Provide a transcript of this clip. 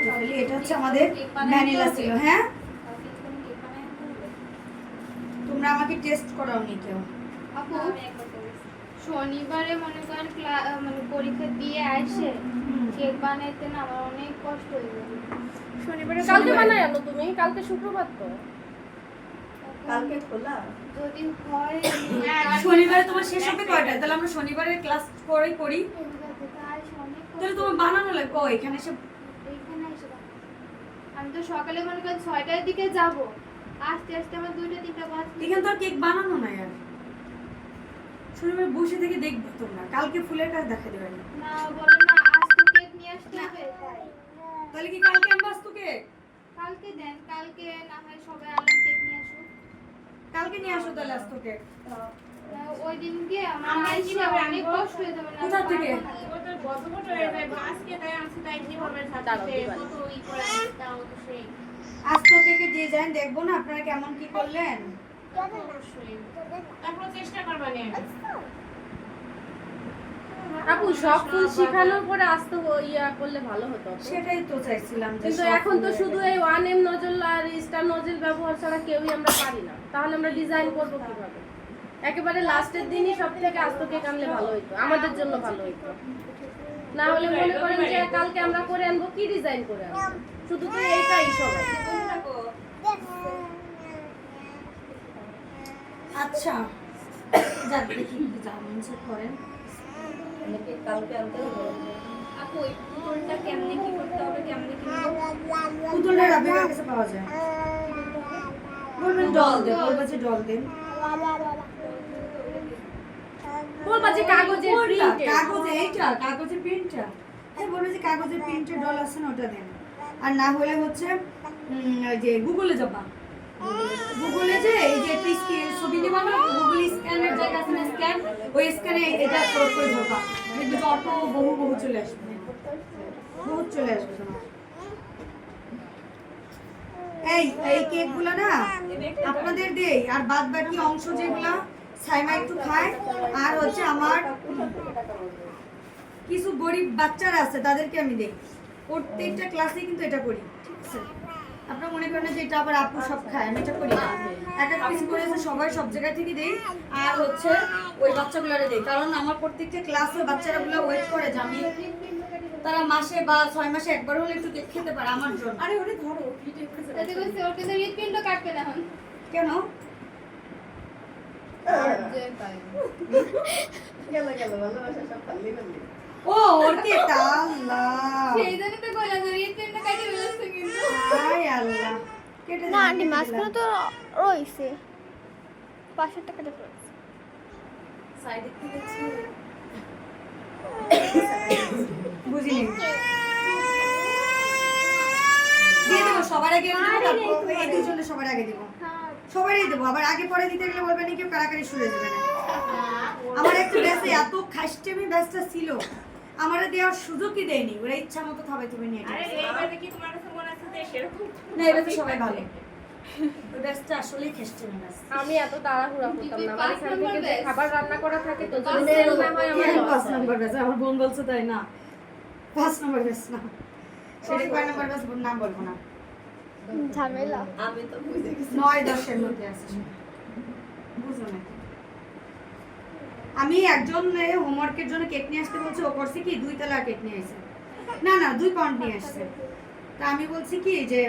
কেটে ফেলি। এটা হচ্ছে আমাদের ভ্যানিলা ছিল। হ্যাঁ, তোমরা আমাকে টেস্ট করাওনি কেউ। আপু শনিবারে মনে করেন মানে পরীক্ষা দিয়ে আসে কেক বানাইতে না আমার অনেক কষ্ট হয়ে যাবে। শনিবারে কালকে বানাই আনো তুমি, কালকে শুক্রবার তো। কালকে খোলা যদি হয় শনিবারে তোমার শেষ হবে কয়টা? তাহলে আমরা শনিবারের ক্লাস পরেই করি। তাহলে তোমার বানানো লাগবে। ও এখানে এসে এইখানে এসে বানাবো। আমি তো সকালে মনে করেন 6টার দিকে যাব, আস্তে আস্তে আমার 2টা 3টা বাজবে। এখানে তো আর কেক বানানো নাই আর। শনিবার বসে থেকে দেখবে তোমরা, কালকে ফুলের কাজ দেখা দেবে না। না বলে না আজ তো কেক নিয়ে আসতে হবে তাই। তাহলে কি কালকে আনবা আজ তো কেক? কালকে দেন, কালকে না হয় সবাই আলাদা কেক নিয়ে আসুক। কালকে নিয়ে আসো তাহলে আজ তো কেক। ওই দিনকে আমার আমরা আইসা কিভাবে অনেক আনবো? কষ্ট হয়ে যাবে না। কোথা থেকে? ওটা বদ্ধ হয়ে যায়, আজকে তাই আছে তাই যেভাবে থাকতে কত ই করে তাও তো সেই আজ তো কেকের ডিজাইন দেখবো না আপনারা কেমন কি করলেন। অবশ্যই। তারপর চেষ্টা করবানে। আপু সব ফুল শিখানোর পরে আস্তে ইয়া করলে ভালো হতো। সেটাই তো চাইছিলাম যে কিন্তু সব এখন তো ফুলের শুধু এই 1M নজল আর স্টার নজল ব্যবহার ছাড়া কেউই আমরা পারি না। তাহলে আমরা ডিজাইন করব কিভাবে? একেবারে লাস্টের দিনই সব থেকে আস্ত কেক আনলে ভালো হতো, আমাদের জন্য ভালো হতো। না হলে মনে করেন যে কালকে আমরা করে আনবো, কি ডিজাইন করে আনবো? শুধু তো এইটাই সবাই। আচ্ছা যাক দেখি কি জানেন সে করেন। কালকে আনতে হবে। আপু এই পুতুলটা কেমনে কি করতে হবে, কেমনে কি পুতুলটা রাবিবার কাছে পাওয়া যায়। বলবেন ডল দে, বলবে যে ডল দেন। বলবা যে কাগজের প্রিন্টে, কাগজে এইটা কাগজের প্রিন্টটা। হ্যাঁ বলবে যে কাগজের প্রিন্টের ডল আছে না ওটা দেন। আর না হলে হচ্ছে ওই যে গুগলে যাবা। গুগলে যে এই যে একটা ছবি দিবা না, গুগল স্ক্যানের জায়গা আছে না, স্ক্যান, ওই স্ক্যানে এটা ক্রপ করে ধরবা। দেখবি যে অটো বহু চলে আসবে, বহুত চলে আসবে তোমার। এই কেকগুলো না আপনাদের দেই, আর বাদ বাকি অংশ যেগুলা সাইমা একটু খায়, আর হচ্ছে আমার কিছু গরিব বাচ্চারা আছে তাদেরকে আমি দেই। প্রত্যেকটা ক্লাসে কিন্তু এটা করি, ঠিক আছে? আপনারা মনে করেন না যে এটা আবার আপু সব খায়, আমি এটা করি না। এক এক পিস করে সবাই সব জায়গা থেকে দেই, আর হচ্ছে ওই বাচ্চাগুলোরে দেই। কারণ আমার প্রত্যেকটা ক্লাসে বাচ্চারাগুলো ওয়েট করে যে আমি তারা মাসে বা 6 মাসে একবার হলে একটু কেক খেতে পারে আমার জন্য। আরে ওরে ধরো তাতে কইছে ওর কিন্তু হৃদপিণ্ড কাটবে না এখন। কেন? গেল ভালোবাসা সব পাল্লি পাল্লি। ও ওর কে আল্লাহ, সেই জন্য তো কইলাম যে হৃদপিণ্ড কাটে ফেলছে কিন্তু। হায় আল্লাহ, কেটে না আন্টি মাঝখানে তো রয়েছে, পাশের টাকাটা রয়েছে। সাইড থেকে দেখছি বুঝিনি। দিয়ে দেবো সবার আগে, এই দুজনে সবার আগে দেবো, সবারই দেবো। আবার আগে পরে দিতে গেলে বলবেন কেউ কারাকারি শুরু হয়ে যাবে না। আমার একটা ব্যাসে এত খাইস্টেমি ব্যাসটা ছিল, আমারে দেওয়ার সুযোগই দেয়নি। ওরা ইচ্ছা মতো খাবে, তুমি নিয়ে আরে যাবে। এইবারে কি তোমার কাছে মনে আছে যে সেরকম না এবার তো সবাই ভালো। ওই ব্যাসটা আসলেই খাইস্টেমি ব্যাস। আমি এত তাড়াহুড়া করতাম না। আমার এখান থেকে যে খাবার রান্না করা থাকে তো, যদি পাঁচ সেল না হয় আমার loss হয়। নম্বর ব্যাস, আমার বোন বলছে তাই না, 5 নম্বর ব্যাস না, সেটা কয় নম্বর ব্যাস নাম বলবো না। ঝামেলা। আমি তো বুঝে গেছি 9-10 এর মধ্যে আছে, বুঝো না। আমি একজন হোমওয়ার্কের জন্য কেক নিয়ে আসতে বলছি, ও করছে কি 2 তলা কেক নিয়ে আসছে, না 2 পাউন্ড নিয়ে আসছে। তা আমি বলছি কি যে